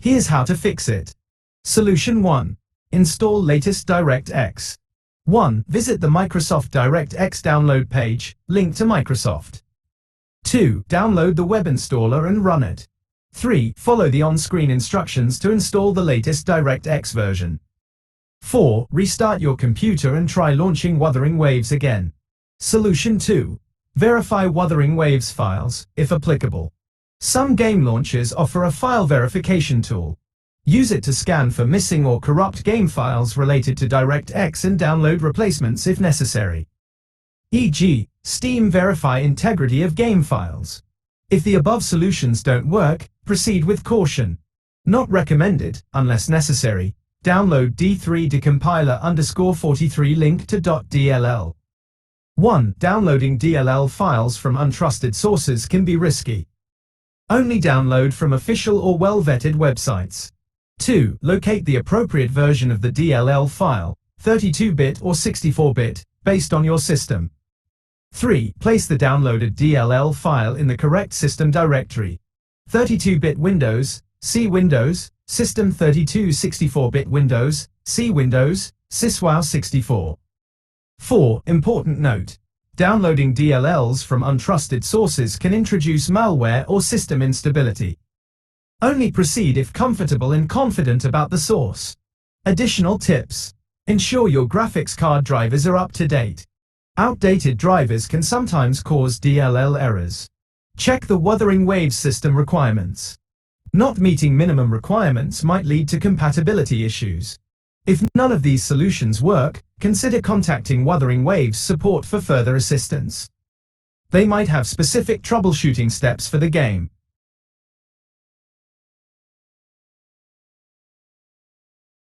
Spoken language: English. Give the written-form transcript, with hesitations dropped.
Here's how to fix it. Solution 1. Install latest DirectX. 1. Visit the Microsoft DirectX download page, link to Microsoft. 2. Download the web installer and run it. 3. Follow the on-screen instructions to install the latest DirectX version. 4. Restart your computer and try launching Wuthering Waves again. Solution 2. Verify Wuthering Waves files, if applicable. Some game launchers offer a file verification tool. Use it to scan for missing or corrupt game files related to DirectX and download replacements if necessary. E.g., Steam verify integrity of game files. If the above solutions don't work, proceed with caution. Not recommended, unless necessary. Download D3 decompiler_43 link to .dll. 1. Downloading DLL files from untrusted sources can be risky. Only download from official or well-vetted websites. 2. Locate the appropriate version of the DLL file, 32-bit or 64-bit, based on your system. 3. Place the downloaded DLL file in the correct system directory. 32-bit Windows, C Windows, System 32 64-bit Windows, C Windows, SysWow 64. 4. Important note. Downloading DLLs from untrusted sources can introduce malware or system instability. Only proceed if comfortable and confident about the source. Additional tips. Ensure your graphics card drivers are up to date. Outdated drivers can sometimes cause DLL errors. Check the Wuthering Waves system requirements. Not meeting minimum requirements might lead to compatibility issues. If none of these solutions work, consider contacting Wuthering Waves support for further assistance. They might have specific troubleshooting steps for the game.